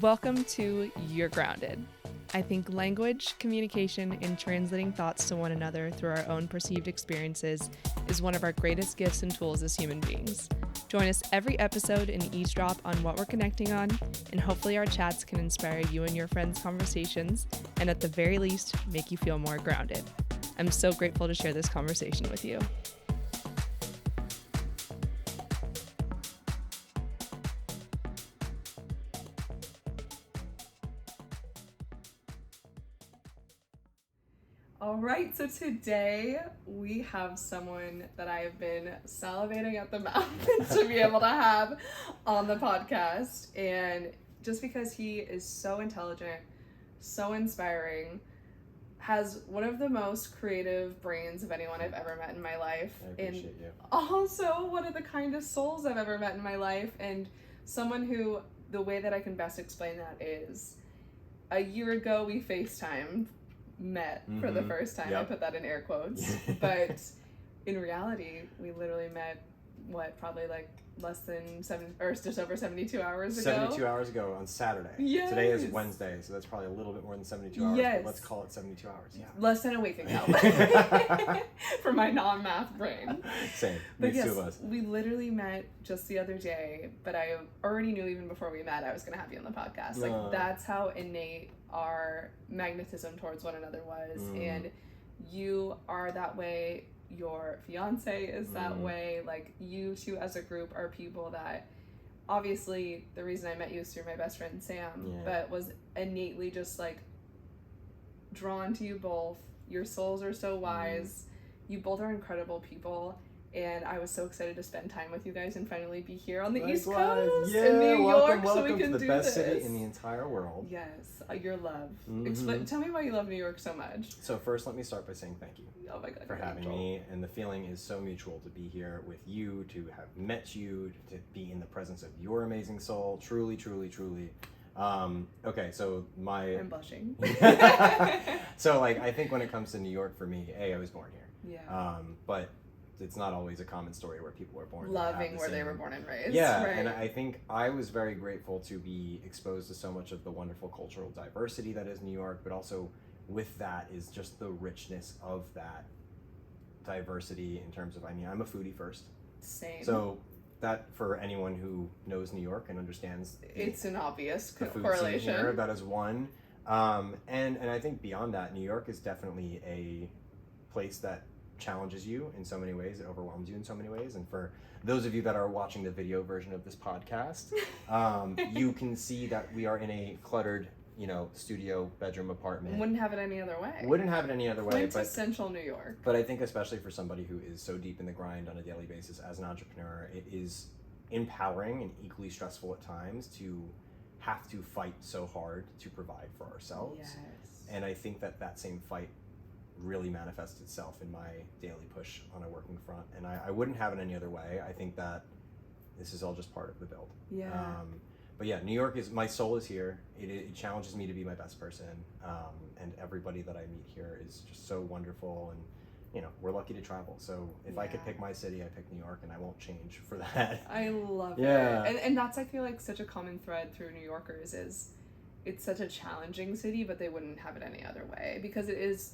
Welcome to You're Grounded. I think language, communication, and translating thoughts to one another through our own perceived experiences is one of our greatest gifts and tools as human beings. Join us every episode and eavesdrop on what we're connecting on, and hopefully our chats can inspire you and your friends' conversations, and at the very least, make you feel more grounded. I'm so grateful to share this conversation with you. All right, so today we have someone that I have been salivating at the mouth to be able to have on the podcast. And just because he is so intelligent, so inspiring, has one of the most creative brains of anyone I've ever met in my life. I appreciate you. Also one of the kindest souls I've ever met in my life. And someone who, the way that I can best explain that is, a year ago we met for the first time. Yep. I put that in air quotes. But in reality, we literally met, probably like less than just over 72 hours ago? 72 hours ago on Saturday. Yes. Today is Wednesday, so that's probably a little bit more than 72 hours. Yes. But let's call it 72 hours. Yeah. Less than a week ago. For my non-math brain. Same. But Two of us. We literally met just the other day, but I already knew even before we met I was going to have you on the podcast. Like, that's how innate our magnetism towards one another was. And you are that way. Your fiance is that way. Like, you two as a group are people that, obviously the reason I met you is through my best friend Sam, but was innately just like drawn to you both. Your souls are so wise. You both are incredible people, and I was so excited to spend time with you guys and finally be here on the East Coast in New York, so we can do this. Welcome to the best city in the entire world. Yes, your love. Tell me why you love New York so much. So first, let me start by saying thank you. Oh my God, for having me, and the feeling is so mutual to be here with you, to have met you, to be in the presence of your amazing soul. Truly, truly, truly. Okay, so I'm blushing. So like, I think when it comes to New York, for me, I was born here. Yeah. But it's not always a common story where people are born loving where they were born and raised. Yeah, right? And I think I was very grateful to be exposed to so much of the wonderful cultural diversity that is New York, but also with that is just the richness of that diversity in terms of, I'm a foodie first. Same. So that, for anyone who knows New York and understands, it's an obvious the food correlation. Scene here, that is one. And I think beyond that, New York is definitely a place that challenges you in so many ways. It overwhelms you in so many ways. And for those of you that are watching the video version of this podcast, you can see that we are in a cluttered, studio bedroom apartment. Wouldn't have it any other way. Quintessential New York. But I think especially for somebody who is so deep in the grind on a daily basis as an entrepreneur, it is empowering and equally stressful at times to have to fight so hard to provide for ourselves. Yes. And I think that same fight really manifests itself in my daily push on a working front. And I wouldn't have it any other way. I think that this is all just part of the build. Yeah. But yeah, New York my soul is here. It challenges me to be my best person. And everybody that I meet here is just so wonderful. And, we're lucky to travel. So if I could pick my city, I pick New York, and I won't change for that. I love it. And that's, I feel like, such a common thread through New Yorkers is it's such a challenging city, but they wouldn't have it any other way because it is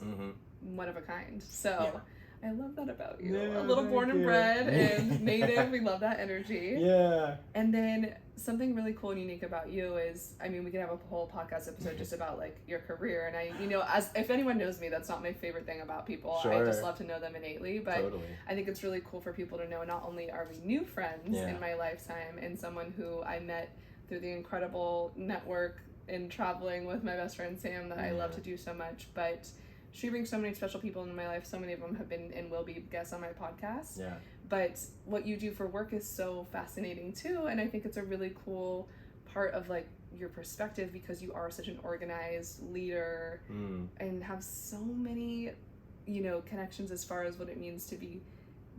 one of a kind. So I love that about you. A little born and bred and native. We love that energy. Yeah. And then something really cool and unique about you is, we could have a whole podcast episode just about like your career. And I, if anyone knows me, that's not my favorite thing about people. Sure. I just love to know them innately. But totally. I think it's really cool for people to know not only are we new friends in my lifetime and someone who I met through the incredible network in traveling with my best friend Sam that I love to do so much, but she brings so many special people in my life. So many of them have been and will be guests on my podcast. Yeah. But what you do for work is so fascinating too, and I think it's a really cool part of like your perspective because you are such an organized leader and have so many, connections as far as what it means to be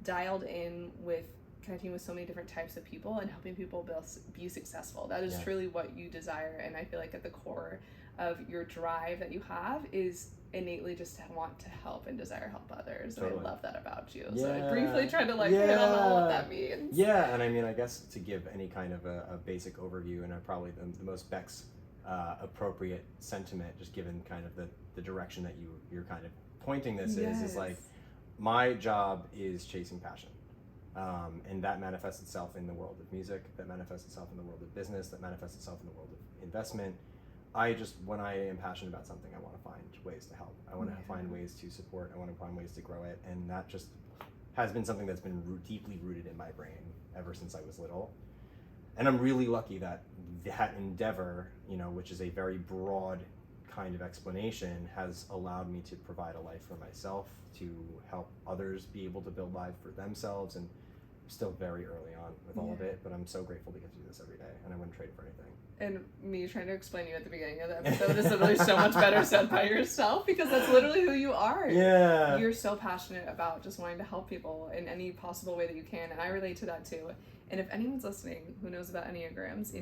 dialed in with connecting with so many different types of people and helping people be successful. That is truly what you desire, and I feel like at the core of your drive that you have is innately just to want to help and desire help others. Totally. And I love that about you. So I briefly tried to hit on all what that means. Yeah, and I guess to give any kind of a basic overview, and probably the most Beck's appropriate sentiment, just given kind of the direction that you're kind of pointing this is like, my job is chasing passion. And that manifests itself in the world of music, that manifests itself in the world of business, that manifests itself in the world of investment. When I am passionate about something, I want to find ways to help. I want to find ways to support. I want to find ways to grow it. And that just has been something that's been deeply rooted in my brain ever since I was little. And I'm really lucky that that endeavor, which is a very broad kind of explanation, has allowed me to provide a life for myself, to help others be able to build lives for themselves. And I'm still very early on with all of it, but I'm so grateful to get to do this every day, and I wouldn't trade it for anything. And me trying to explain you at the beginning of the episode is literally so much better said by yourself, because that's literally who you are. Yeah. You're so passionate about just wanting to help people in any possible way that you can, and I relate to that too. And if anyone's listening who knows about Enneagrams,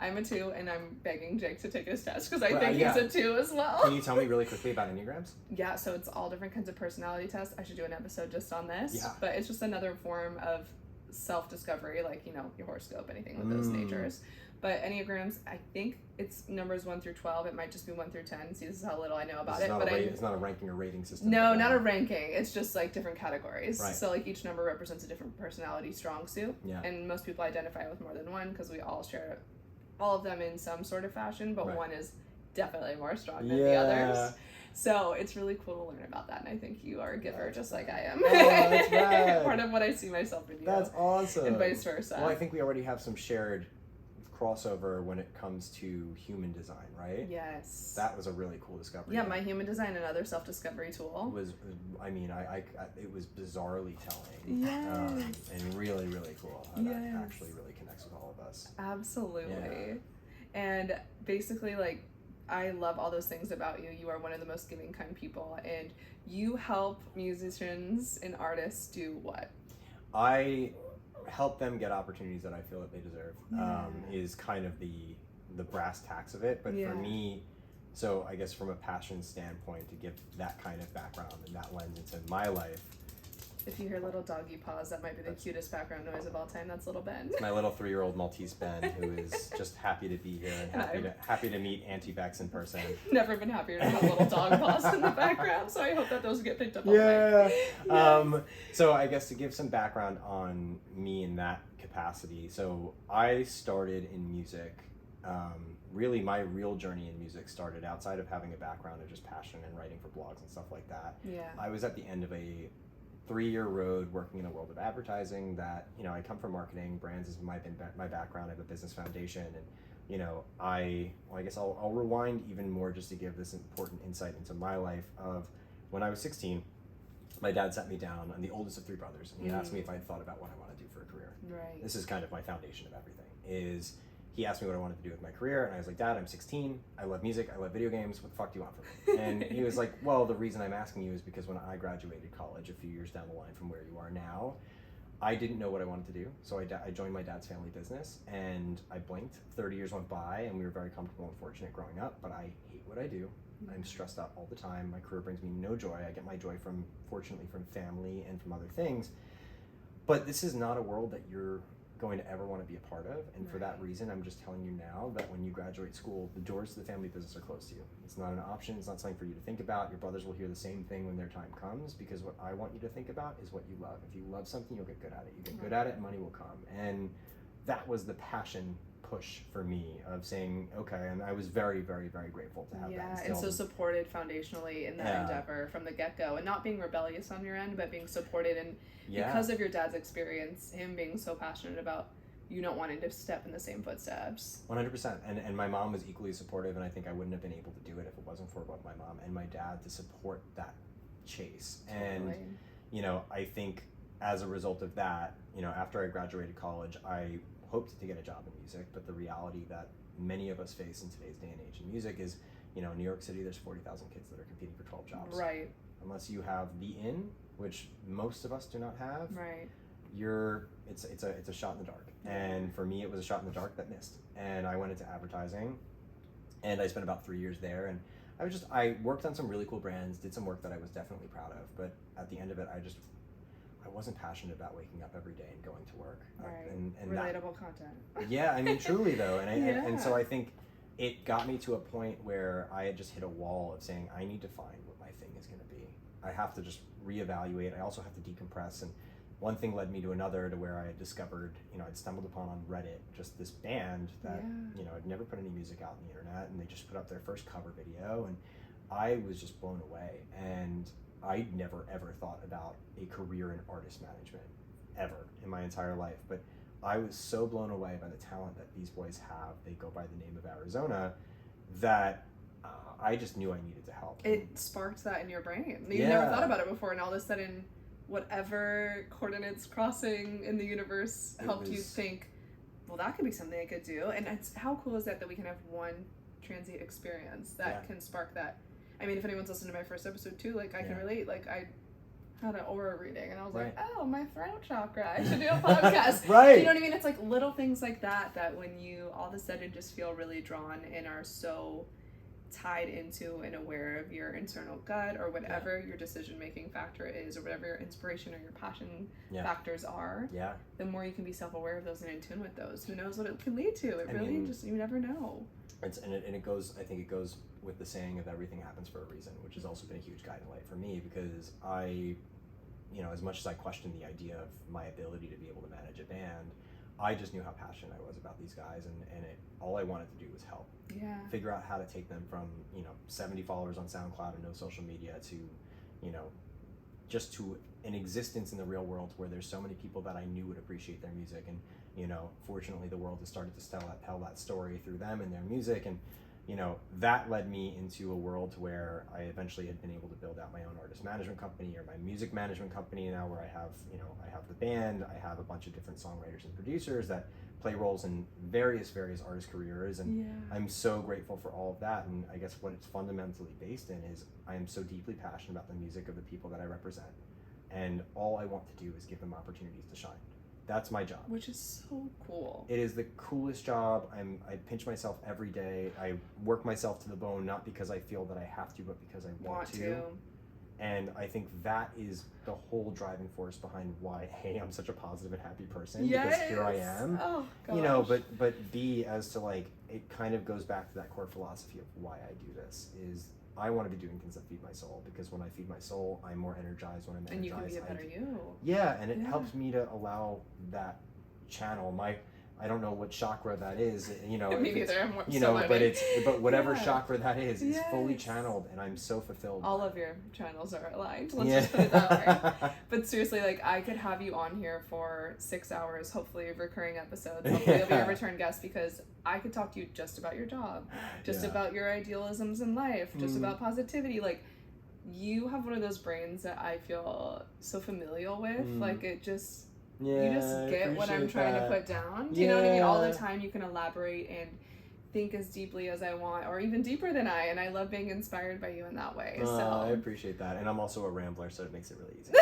I'm a 2, and I'm begging Jake to take his test because I think he's a 2 as well. Can you tell me really quickly about Enneagrams? Yeah, so it's all different kinds of personality tests. I should do an episode just on this. Yeah. But it's just another form of self-discovery, like, your horoscope, anything with those natures. But Enneagrams, I think it's numbers 1 through 12. It might just be 1 through 10. See, this is how little I know about it. But it's not a ranking or rating system. No, not a ranking. It's just like different categories. Right. So like each number represents a different personality strong suit. Yeah. And most people identify with more than one because we all share all of them in some sort of fashion, but one is definitely more strong than the others. So it's really cool to learn about that, and I think you are a giver just like I am. Oh, that's right. Part of what I see myself in you. That's awesome. And vice versa. Well, I think we already have some shared crossover when it comes to human design, right? Yes. That was a really cool discovery. Yeah, my human design, another self-discovery tool. It was bizarrely telling. Yes. And really, really cool. That actually really connects with all of us. Absolutely. Yeah. And basically, like, I love all those things about you. You are one of the most giving, kind people, and you help musicians and artists do what? I help them get opportunities that I feel that they deserve. Is kind of the brass tacks of it. But for me, so I guess from a passion standpoint, to give that kind of background and that lens into my life. If you hear little doggy paws, that might be the cutest background noise of all time. That's little Ben. It's my little 3-year-old Maltese Ben, who is just happy to be here and happy to meet Auntie Bex in person. Never been happier to have little dog paws in the background, so I hope that those get picked up on the mic. So I guess to give some background on me in that capacity. So I started in music. Really, my real journey in music started outside of having a background of just passion and writing for blogs and stuff like that. Yeah. I was at the end of a 3-year road working in the world of advertising. That, I come from marketing. Brands is my background. I have a business foundation, and I guess I'll rewind even more just to give this important insight into my life. Of when I was 16, my dad sat me down. I'm the oldest of 3 brothers, and he asked me if I thought about what I want to do for a career. Right. This is kind of my foundation of everything. He asked me what I wanted to do with my career, and I was like, Dad, I'm 16, I love music, I love video games, what the fuck do you want from me? And he was like, well, the reason I'm asking you is because when I graduated college a few years down the line from where you are now, I didn't know what I wanted to do, so I joined my dad's family business, and I blinked. 30 years went by, and we were very comfortable and fortunate growing up, but I hate what I do. I'm stressed out all the time. My career brings me no joy. I get my joy fortunately from family and from other things, but this is not a world that you're going to ever want to be a part of, and for that reason, I'm just telling you now that when you graduate school, the doors to the family business are closed to you. It's not an option. It's not something for you to think about. Your brothers will hear the same thing when their time comes, because what I want you to think about is what you love. If you love something, you'll get good at it. You get good at it, money will come. And that was the passion push for me of saying, okay, and I was very, very, very grateful to have that. Yeah, and so supported foundationally in that endeavor from the get-go, and not being rebellious on your end, but being supported, and because of your dad's experience, him being so passionate about you not wanting to step in the same footsteps. 100%. And my mom was equally supportive, and I think I wouldn't have been able to do it if it wasn't for both my mom and my dad to support that chase. Totally. And, I think as a result of that, after I graduated college, I hoped to get a job in music, but the reality that many of us face in today's day and age in music is, in New York City, there's 40,000 kids that are competing for 12 jobs. Right. Unless you have the in, which most of us do not have. Right. It's a shot in the dark. And for me, it was a shot in the dark that missed. And I went into advertising, and I spent about 3 years there. And I worked on some really cool brands, did some work that I was definitely proud of. But at the end of it, I wasn't passionate about waking up every day and going to work. Right. And relatable content. Yeah, I mean, truly though. And so I think it got me to a point where I had just hit a wall of saying, I need to find what my thing is going to be. I have to just reevaluate. I also have to decompress. And one thing led me to another, to where I had discovered, I'd stumbled upon on Reddit just this band that, had never put any music out on the internet, and they just put up their first cover video, and I was just blown away. And I'd never ever thought about a career in artist management ever in my entire life, but I was so blown away by the talent that these boys have. They go by the name of Arizona, that I just knew I needed to help. It sparked that in your brain. You never thought about it before, and all of a sudden, whatever coordinates crossing in the universe helped you think, well, that could be something I could do. And how cool is that we can have one transient experience that can spark that. I mean, if anyone's listened to my first episode too, like, I can relate. Like, I had an aura reading, and I was like, oh, my throat chakra, I should do a podcast. Right. You know what I mean? It's like little things like that when you all of a sudden just feel really drawn and are so tied into and aware of your internal gut, or whatever your decision-making factor is, or whatever your inspiration or your passion factors are, the more you can be self-aware of those and in tune with those, who knows what it can lead to. You never know. I think it goes with the saying of everything happens for a reason, which has also been a huge guiding light for me, because I, as much as I questioned the idea of my ability to be able to manage a band, I just knew how passionate I was about these guys, and all I wanted to do was help. Figure out how to take them from, 70 followers on SoundCloud and no social media to, just to an existence in the real world where there's so many people that I knew would appreciate their music. And, fortunately the world has started to tell that story through them and their music. And, that led me into a world where I eventually had been able to build out my own artist management company, or my music management company now, where I have the band, I have a bunch of different songwriters and producers that play roles in various artist careers, and I'm so grateful for all of that. And I guess what it's fundamentally based in is I am so deeply passionate about the music of the people that I represent, and all I want to do is give them opportunities to shine. That's my job. Which is so cool. It is the coolest job. I pinch myself every day. I work myself to the bone, not because I feel that I have to, but because I want to. And I think that is the whole driving force behind why, A, I'm such a positive and happy person, because here I am. Oh, gosh. But B, as to like, it kind of goes back to that core philosophy of why I do this, is I want to be doing things that feed my soul, because when I feed my soul, I'm more energized. When I'm energized, and you can be a better you. Yeah, and it helps me to allow that channel. I don't know what chakra that is, Me neither. But whatever chakra that is fully channeled, and I'm so fulfilled. All of your channels are aligned. Let's just put it that way. But seriously, like, I could have you on here for 6 hours, hopefully recurring episodes. Hopefully you'll be a return guest, because I could talk to you just about your job, just about your idealisms in life, just about positivity. Like, you have one of those brains that I feel so familial with. Like, it just... you just get what I'm trying to put down. Do you know what I mean? All the time you can elaborate and think as deeply as I want, or even deeper than and I love being inspired by you in that way. So I appreciate that. And I'm also a rambler, so it makes it really easy.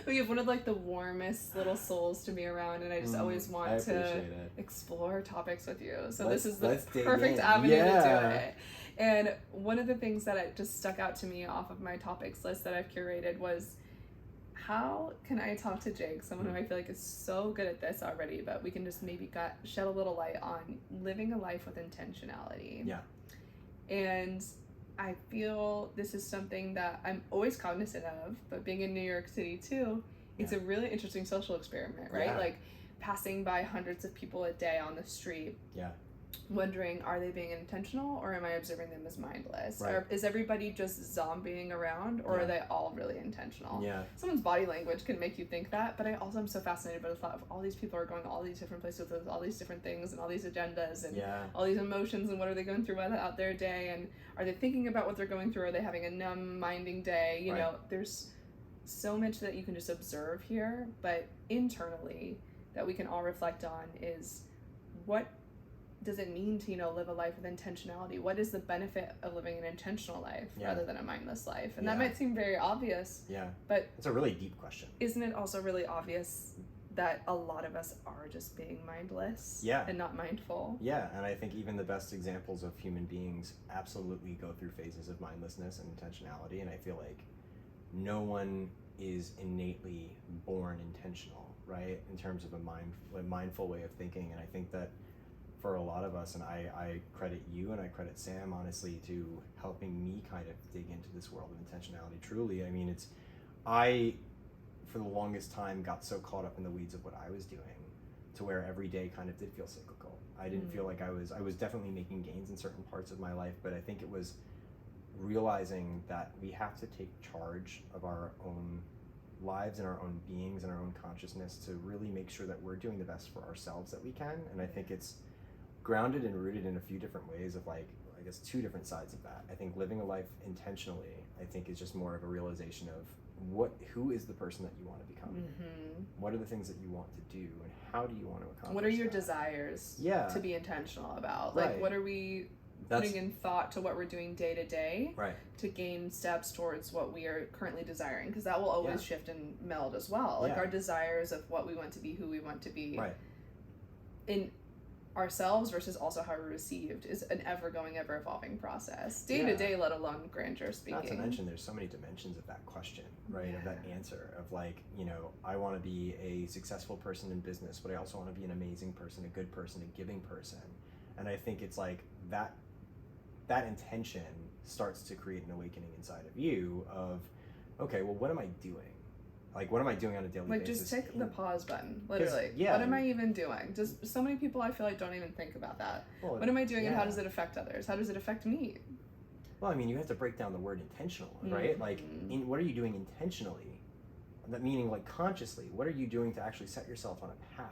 But you have one of like the warmest little souls to be around, and I just always want to explore topics with you. So this is the perfect avenue to do it. And one of the things that just stuck out to me off of my topics list that I've curated was, how can I talk to Jake, someone who I feel like is so good at this already, but we can just maybe shed a little light on living a life with intentionality. Yeah. And I feel this is something that I'm always cognizant of, but being in New York City too, it's a really interesting social experiment, right? Yeah. Like passing by hundreds of people a day on the street. Yeah. Wondering, are they being intentional, or am I observing them as mindless? Right. Or is everybody just zombieing around, or are they all really intentional? Yeah. Someone's body language can make you think that, but I also am so fascinated by the thought of all these people are going all these different places with all these different things and all these agendas and all these emotions, and what are they going through out their day, and are they thinking about what they're going through? Are they having a numb minding day? You know, there's so much that you can just observe here, but internally that we can all reflect on is, what does it mean to, live a life with intentionality? What is the benefit of living an intentional life rather than a mindless life? And that might seem very obvious. Yeah. But it's a really deep question. Isn't it also really obvious that a lot of us are just being mindless and not mindful? Yeah, and I think even the best examples of human beings absolutely go through phases of mindlessness and intentionality, and I feel like no one is innately born intentional, right? In terms of a mindful way of thinking, and I think that for a lot of us, and I credit you and I credit Sam honestly to helping me kind of dig into this world of intentionality. Truly, I mean, I for the longest time got so caught up in the weeds of what I was doing to where every day kind of did feel cyclical. I didn't feel like I was definitely making gains in certain parts of my life, but I think it was realizing that we have to take charge of our own lives and our own beings and our own consciousness to really make sure that we're doing the best for ourselves that we can. And I think it's grounded and rooted in a few different ways of like, I guess, two different sides of that. I think living a life intentionally, I think, is just more of a realization of who is the person that you want to become? What are the things that you want to do, and how do you want to accomplish what are your that? desires to be intentional about? Right. Like, what are we putting in thought to what we're doing day to day to gain steps towards what we are currently desiring? Because that will always shift and meld as well. Like our desires of what we want to be, who we want to be in ourselves versus also how we're received is an ever-going, ever-evolving process. Day to day, let alone grandeur speaking. Not to mention there's so many dimensions of that question, right? Of that answer of like, you know, I want to be a successful person in business, but I also want to be an amazing person, a good person, a giving person. And I think it's like that intention starts to create an awakening inside of you of, okay, well, what am I doing? Like, what am I doing on a daily basis? Like, just take the pause button, literally. What am I even doing? Just so many people I feel like don't even think about that. Well, what am I doing and how does it affect others? How does it affect me? Well, I mean, you have to break down the word intentional, right? Like, what are you doing intentionally? That meaning, like, consciously. What are you doing to actually set yourself on a path?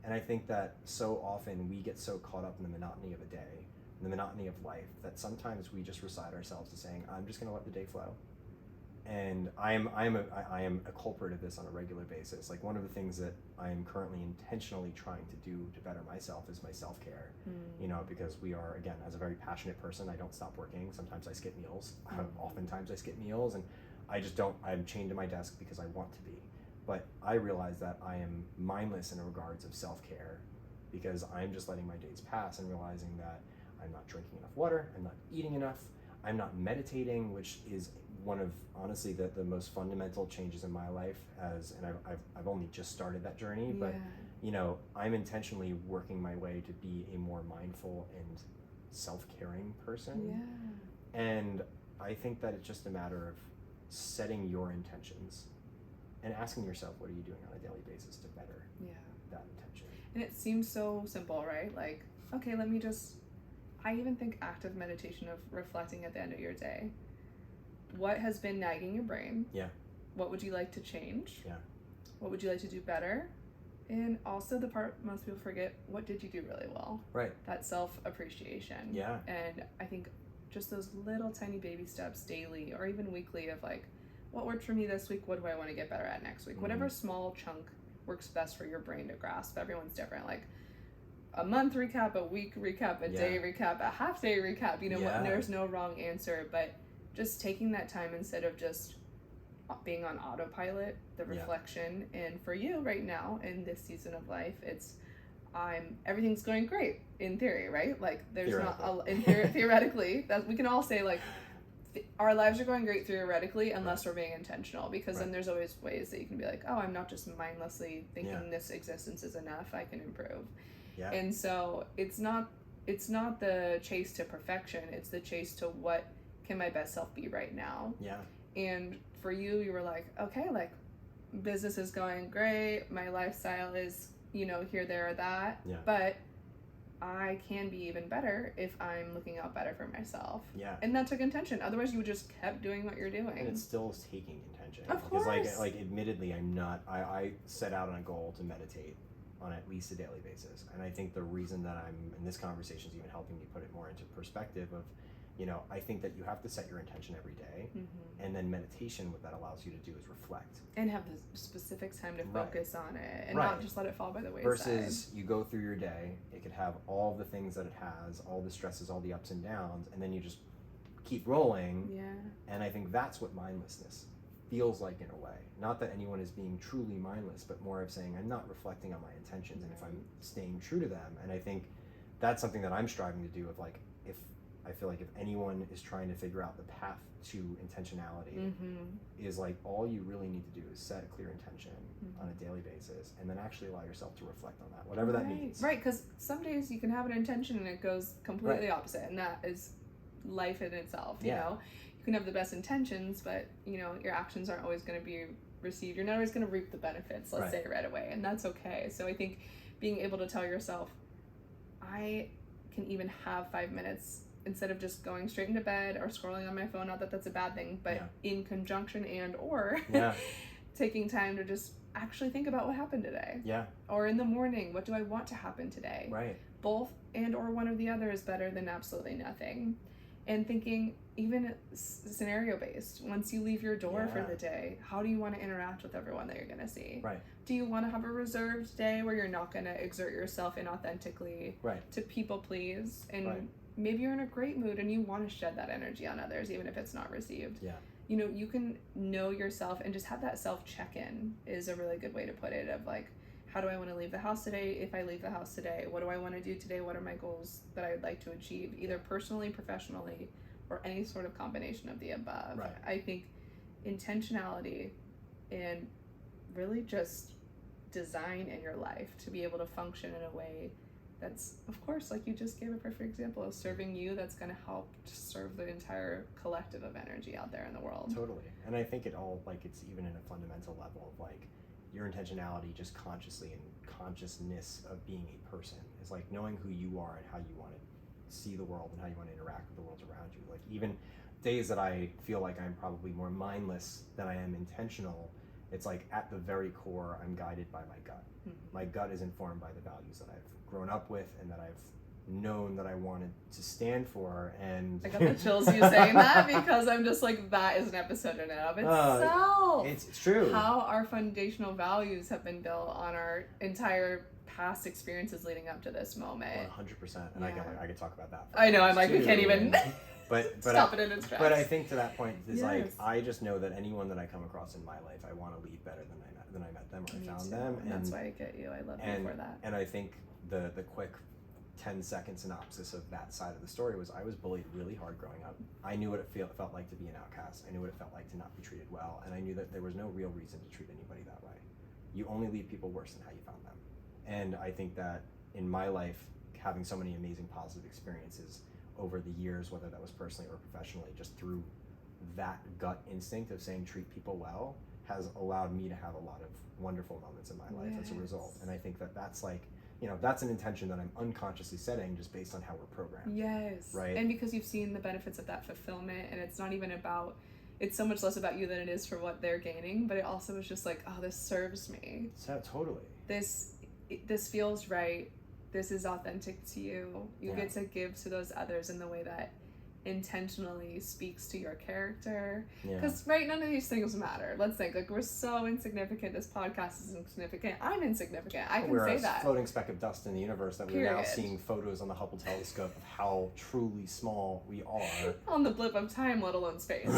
And I think that so often we get so caught up in the monotony of a day, the monotony of life, that sometimes we just resign ourselves to saying, I'm just going to let the day flow. And I am a culprit of this on a regular basis. Like, one of the things that I am currently intentionally trying to do to better myself is my self-care. You know, because we are, again, as a very passionate person, I don't stop working. Sometimes I skip meals. Oftentimes I skip meals, and I just don't. I'm chained to my desk because I want to be. But I realize that I am mindless in regards of self-care because I'm just letting my days pass and realizing that I'm not drinking enough water, I'm not eating enough, I'm not meditating, which is one of, honestly, the most fundamental changes in my life, and I've only just started that journey, but you know, I'm intentionally working my way to be a more mindful and self-caring person. And I think that it's just a matter of setting your intentions and asking yourself, what are you doing on a daily basis to better that intention? And it seems so simple, right? Like, okay, I even think active meditation of reflecting at the end of your day. What has been nagging your brain? What would you like to change? What would you like to do better? And also the part most people forget, what did you do really well? That self-appreciation. And I think just those little tiny baby steps daily or even weekly of like, what worked for me this week? What do I want to get better at next week? Whatever small chunk works best for your brain to grasp. Everyone's different. Like, a month recap, a week recap, a day recap, a half day recap, you know, there's no wrong answer, but just taking that time instead of just being on autopilot, the reflection. And for you right now in this season of life, it's everything's going great in theory, right? Like, there's not theoretically that we can all say like our lives are going great theoretically unless we're being intentional, because then there's always ways that you can be like, oh, I'm not just mindlessly thinking this existence is enough, I can improve. And so it's not the chase to perfection, it's the chase to what can my best self be right now. And for you were like, okay, like, business is going great, my lifestyle is, you know, here, there, or that, but I can be even better if I'm looking out better for myself. And that took intention. Otherwise, you would just kept doing what you're doing. And it still is taking intention. Of course. Because like admittedly, I set out on a goal to meditate on at least a daily basis. And I think the reason that and this conversation is even helping me put it more into perspective of, you know, I think that you have to set your intention every day. And then meditation, what that allows you to do is reflect. And have the specific time to focus on it and not just let it fall by the wayside. Versus you go through your day, it could have all the things that it has, all the stresses, all the ups and downs, and then you just keep rolling. And I think that's what mindlessness feels like in a way. Not that anyone is being truly mindless, but more of saying, I'm not reflecting on my intentions and if I'm staying true to them. And I think that's something that I'm striving to do of like, if I feel like if anyone is trying to figure out the path to intentionality, is like all you really need to do is set a clear intention on a daily basis, and then actually allow yourself to reflect on that, whatever that means. Right, because some days you can have an intention and it goes completely opposite, and that is life in itself. You know, you can have the best intentions, but you know your actions aren't always going to be received. You're not always going to reap the benefits, let's say, right away, and that's okay. So I think being able to tell yourself, I can even have 5 minutes instead of just going straight into bed or scrolling on my phone. Not that that's a bad thing, but in conjunction and or taking time to just actually think about what happened today. Or in the morning, what do I want to happen today? Both and or one or the other is better than absolutely nothing. And thinking even scenario based, once you leave your door for the day, how do you want to interact with everyone that you're going to see? Do you want to have a reserved day where you're not going to exert yourself inauthentically to people please? And maybe you're in a great mood and you want to shed that energy on others, even if it's not received. You know, you can know yourself and just have that self check-in is a really good way to put it, of like, how do I want to leave the house today? If I leave the house today, what do I want to do today? What are my goals that I would like to achieve, either personally, professionally, or any sort of combination of the above? I think intentionality and really just design in your life to be able to function in a way that's, of course, like you just gave a perfect example of serving you, that's going to help to serve the entire collective of energy out there in the world. Totally. And I think it all, like, it's even in a fundamental level of like your intentionality just consciously and consciousness of being a person is like knowing who you are and how you want to see the world and how you want to interact with the world around you. Like even days that I feel like I'm probably more mindless than I am intentional, it's like at the very core I'm guided by my gut. My gut is informed by the values that I've grown up with and that I've known that I wanted to stand for. And I got the chills you saying that, because I'm just like, that is an episode in and of itself. It's true. How our foundational values have been built on our entire past experiences leading up to this moment. 100%. And I could talk about that. I know, I'm like, we can't even but stop it in its tracks. But I think to that point is like, I just know that anyone that I come across in my life, I want to leave better than I met them or I found them. And that's why I get you. I love you for that. And I think the quick 10-second synopsis of that side of the story was I was bullied really hard growing up. I knew what it felt like to be an outcast. I knew what it felt like to not be treated well. And I knew that there was no real reason to treat anybody that way. You only leave people worse than how you found them. And I think that in my life, having so many amazing positive experiences over the years, whether that was personally or professionally, just through that gut instinct of saying treat people well, has allowed me to have a lot of wonderful moments in my life as a result. And I think that that's like, you know, that's an intention that I'm unconsciously setting just based on how we're programmed. Right. And because you've seen the benefits of that fulfillment, and it's not even about, it's so much less about you than it is for what they're gaining, but it also is just like, oh, this serves me. So totally. This feels right. This is authentic to you. You get to give to those others in the way that intentionally speaks to your character. Because none of these things matter. Let's think, like, we're so insignificant. This podcast is insignificant. I'm insignificant. I can say that. We're a floating speck of dust in the universe that we're now seeing photos on the Hubble telescope of how truly small we are. On the blip of time, let alone space.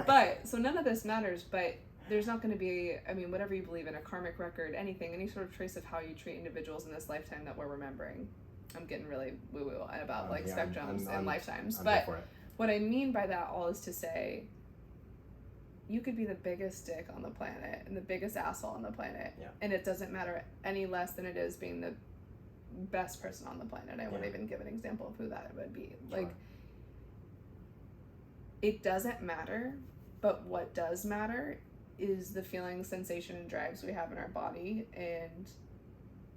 But, so none of this matters, but there's not going to be, I mean, whatever you believe in, a karmic record, anything, any sort of trace of how you treat individuals in this lifetime that we're remembering. I'm getting really woo-woo about spectrums and lifetimes. But what I mean by that all is to say, you could be the biggest dick on the planet and the biggest asshole on the planet, and it doesn't matter any less than it is being the best person on the planet. I won't even give an example of who that would be. Like, it doesn't matter, but what does matter is the feeling, sensation, and drives we have in our body, and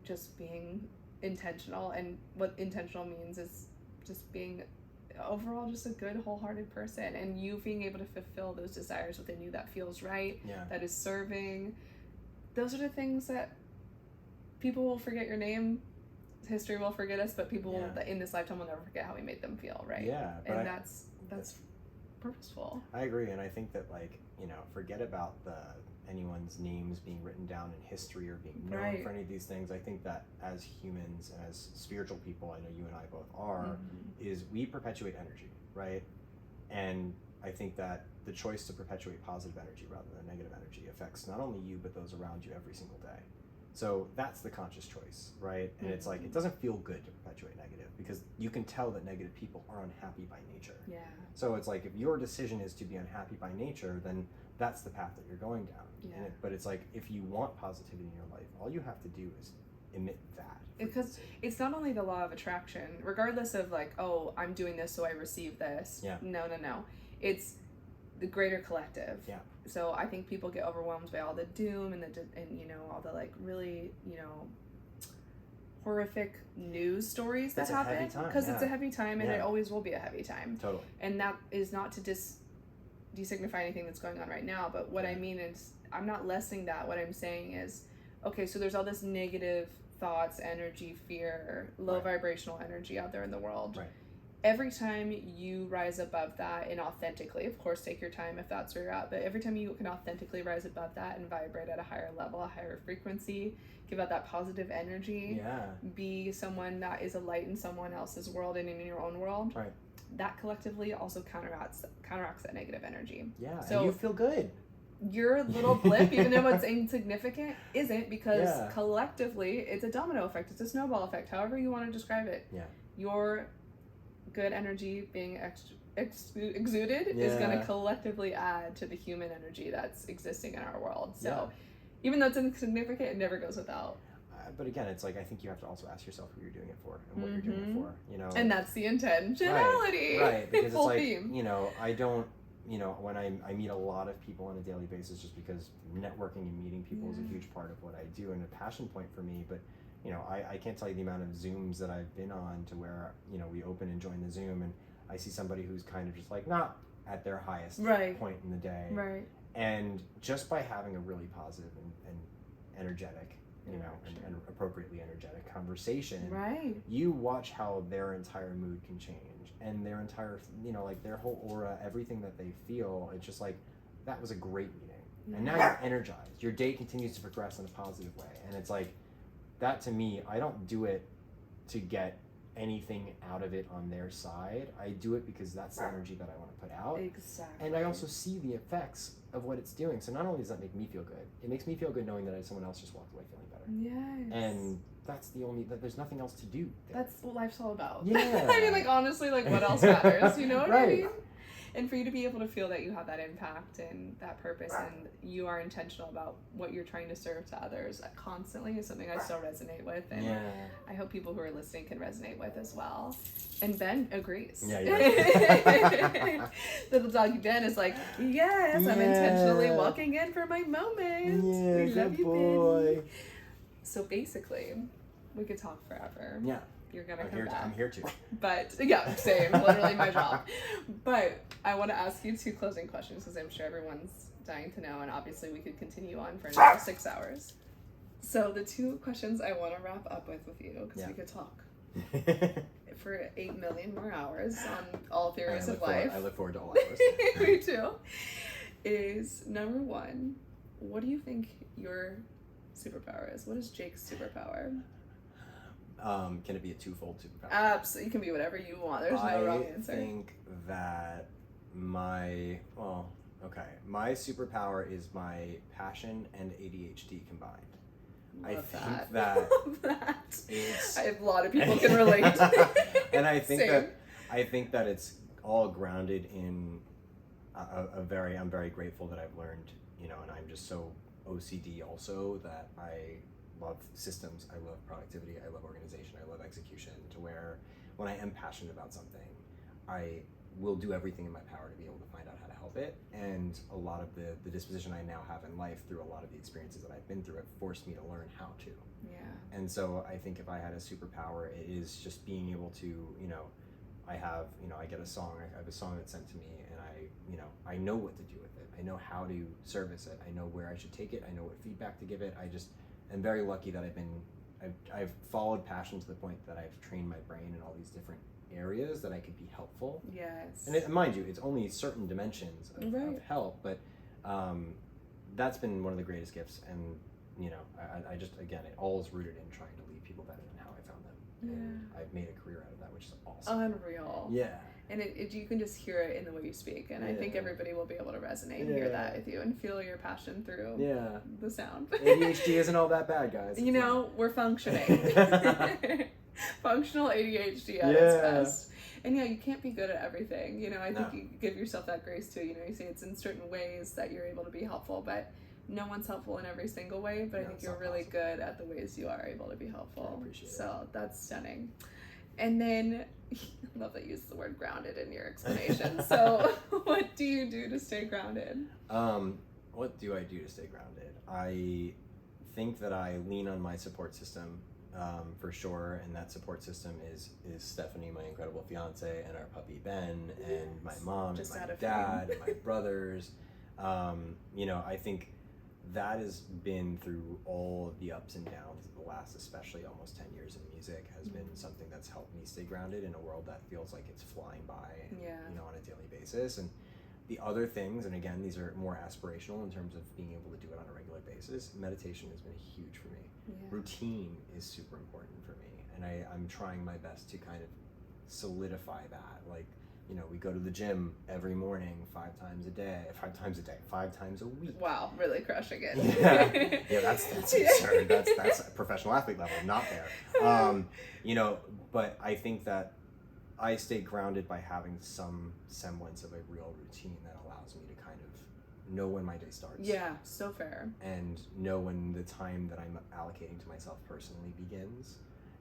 just being intentional. And what intentional means is just being overall just a good, wholehearted person, and you being able to fulfill those desires within you that feels right, that is serving. Those are the things that people will forget your name, history will forget us, but people in this lifetime will never forget how we made them feel, right? And that's purposeful. I agree. And I think that, like, you know, forget about anyone's names being written down in history or being known for any of these things. I think that as humans and as spiritual people, I know you and I both are, is we perpetuate energy, right? And I think that the choice to perpetuate positive energy rather than negative energy affects not only you, but those around you every single day. So that's the conscious choice, right? And it's like, it doesn't feel good to perpetuate negative, because you can tell that negative people are unhappy by nature. Yeah. So it's like, if your decision is to be unhappy by nature, then that's the path that you're going down. Yeah. But it's like, if you want positivity in your life, all you have to do is emit that. Because it's not only the law of attraction, regardless of like, oh, I'm doing this so I receive this. Yeah. No. It's the greater collective. Yeah. So I think people get overwhelmed by all the doom and all the like really, horrific news stories that happen, because it's a heavy time, and it always will be a heavy time. Totally. And that is not to designify anything that's going on right now, but what I mean is, I'm not lessening that. What I'm saying is, okay, so there's all this negative thoughts, energy, fear, low vibrational energy out there in the world. Right. Every time you rise above that, and authentically, of course, take your time if that's where you're at, but every time you can authentically rise above that and vibrate at a higher level, a higher frequency, give out that positive energy, be someone that is a light in someone else's world and in your own world, that collectively also counteracts that negative energy. Yeah, so and you feel good. Your little blip, even though it's insignificant, isn't, because collectively it's a domino effect, it's a snowball effect, however you want to describe it. Yeah. Your good energy being exuded is going to collectively add to the human energy that's existing in our world. So even though it's insignificant, it never goes without. But again, it's like, I think you have to also ask yourself who you're doing it for and what you're doing it for, And that's the intentionality. Right, because Full it's like, theme. I don't, when I meet a lot of people on a daily basis, just because networking and meeting people is a huge part of what I do and a passion point for me, but I can't tell you the amount of Zooms that I've been on to where, we open and join the Zoom and I see somebody who's kind of just like not at their highest point in the day. Right. And just by having a really positive and energetic, and appropriately energetic conversation, you watch how their entire mood can change and their entire, like their whole aura, everything that they feel. It's just like, that was a great meeting. And now you're energized. Your day continues to progress in a positive way. And it's like, that to me, I don't do it to get anything out of it on their side. I do it because that's the energy that I want to put out. Exactly. And I also see the effects of what it's doing. So not only does that make me feel good, it makes me feel good knowing that someone else just walked away feeling better. Yes. And that's there's nothing else to do there. That's what life's all about. Yeah. I mean, like, honestly, like, what else matters? You know what I mean? And for you to be able to feel that you have that impact and that purpose and you are intentional about what you're trying to serve to others constantly is something I so resonate with. And I hope people who are listening can resonate with as well. And Ben agrees. Yeah. Little doggy Ben is like, yes, I'm intentionally walking in for my moment. Yeah, we love good you, boy. Ben. So basically, we could talk forever. Yeah. You're gonna come back. I'm here too. But yeah, same, literally my job. But I want to ask you 2 closing questions because I'm sure everyone's dying to know, and obviously we could continue on for another 6 hours. So the 2 questions I want to wrap up with you, because we could talk for 8 million more hours on all theories of life. I look forward to all hours. Me too. Is number 1, what do you think your superpower is? What is Jake's superpower? Can it be a twofold superpower? Absolutely, it can be whatever you want. There's no wrong answer. I think that my superpower is my passion and ADHD combined. Love I think that. Love that. It's, I have a lot of people can relate. And I think that it's all grounded in I'm very grateful that I've learned, and I'm just so OCD also that I love systems, I love productivity, I love organization, I love execution, to where when I am passionate about something, I will do everything in my power to be able to find out how to help it. And a lot of the disposition I now have in life through a lot of the experiences that I've been through have forced me to learn how to. Yeah. And so I think if I had a superpower, it is just being able to, I get a song, I have a song that's sent to me, and I know what to do with it. I know how to service it. I know where I should take it. I know what feedback to give it. I'm very lucky that I've followed passion to the point that I've trained my brain in all these different areas that I could be helpful. Yes. And mind you, it's only certain dimensions of help, but that's been one of the greatest gifts. And I just, again, it all is rooted in trying to leave people better than how I found them. Yeah. And I've made a career out of that, which is awesome. Unreal. Yeah. And you can just hear it in the way you speak, and I think everybody will be able to resonate and hear that with you and feel your passion through the sound. ADHD isn't all that bad, guys. We're functioning. Functional ADHD at its best. And yeah, you can't be good at everything. You know, I think you give yourself that grace too. You know, you say it's in certain ways that you're able to be helpful, but no one's helpful in every single way. But I think you're really good at the ways you are able to be helpful. I appreciate it. So that's stunning. And then, I love that you used the word grounded in your explanation. So what do you do to stay grounded? What do I do to stay grounded? I think that I lean on my support system. For sure, and that support system is Stephanie, my incredible fiance, and our puppy Ben, and my mom, and my dad, and my brothers. You know, I think that has been through all of the ups and downs of the last, especially almost 10 years in music, has been something that's helped me stay grounded in a world that feels like it's flying by, you know, on a daily basis. And the other things, and again, these are more aspirational in terms of being able to do it on a regular basis, meditation has been huge for me. Routine is super important for me, and I'm trying my best to kind of solidify that. Like, you know, we go to the gym every morning 5 times a week. Wow, really crushing it. Yeah, that's absurd. That's a professional athlete level, not there. You know, but I think that I stay grounded by having some semblance of a real routine that allows me to kind of know when my day starts. Yeah, so fair. And know when the time that I'm allocating to myself personally begins.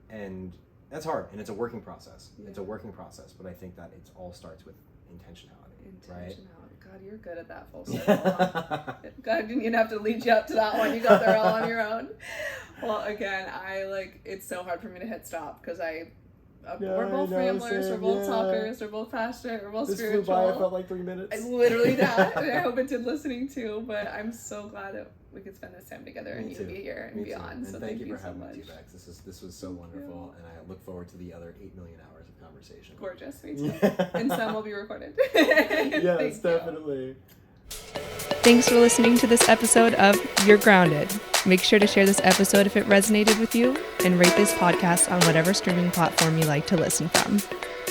And that's hard, and it's a working process. It's a working process, but I think that it all starts with intentionality, right? God, you're good at that full circle. God, I didn't even have to lead you up to that one. You got there all on your own. Well, again, it's so hard for me to hit stop because we're both ramblers, we're both talkers, we're both passionate, we're both spiritual. This flew by, it felt like 3 minutes. Literally that, and I hope it did listening too, but I'm so glad that we could spend this time together and you be here and beyond. And so thank you for so having much. me too, Bex. This was so wonderful, and I look forward to the other 8 million hours of conversation. Gorgeous, me too. And some will be recorded. Yes, definitely. Thanks for listening to this episode of You're Grounded. Make sure to share this episode if it resonated with you, and rate this podcast on whatever streaming platform you like to listen from.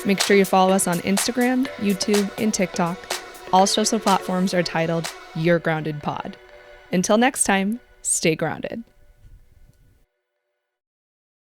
Make sure you follow us on Instagram, YouTube, and TikTok. All social platforms are titled You're Grounded Pod. Until next time, stay grounded.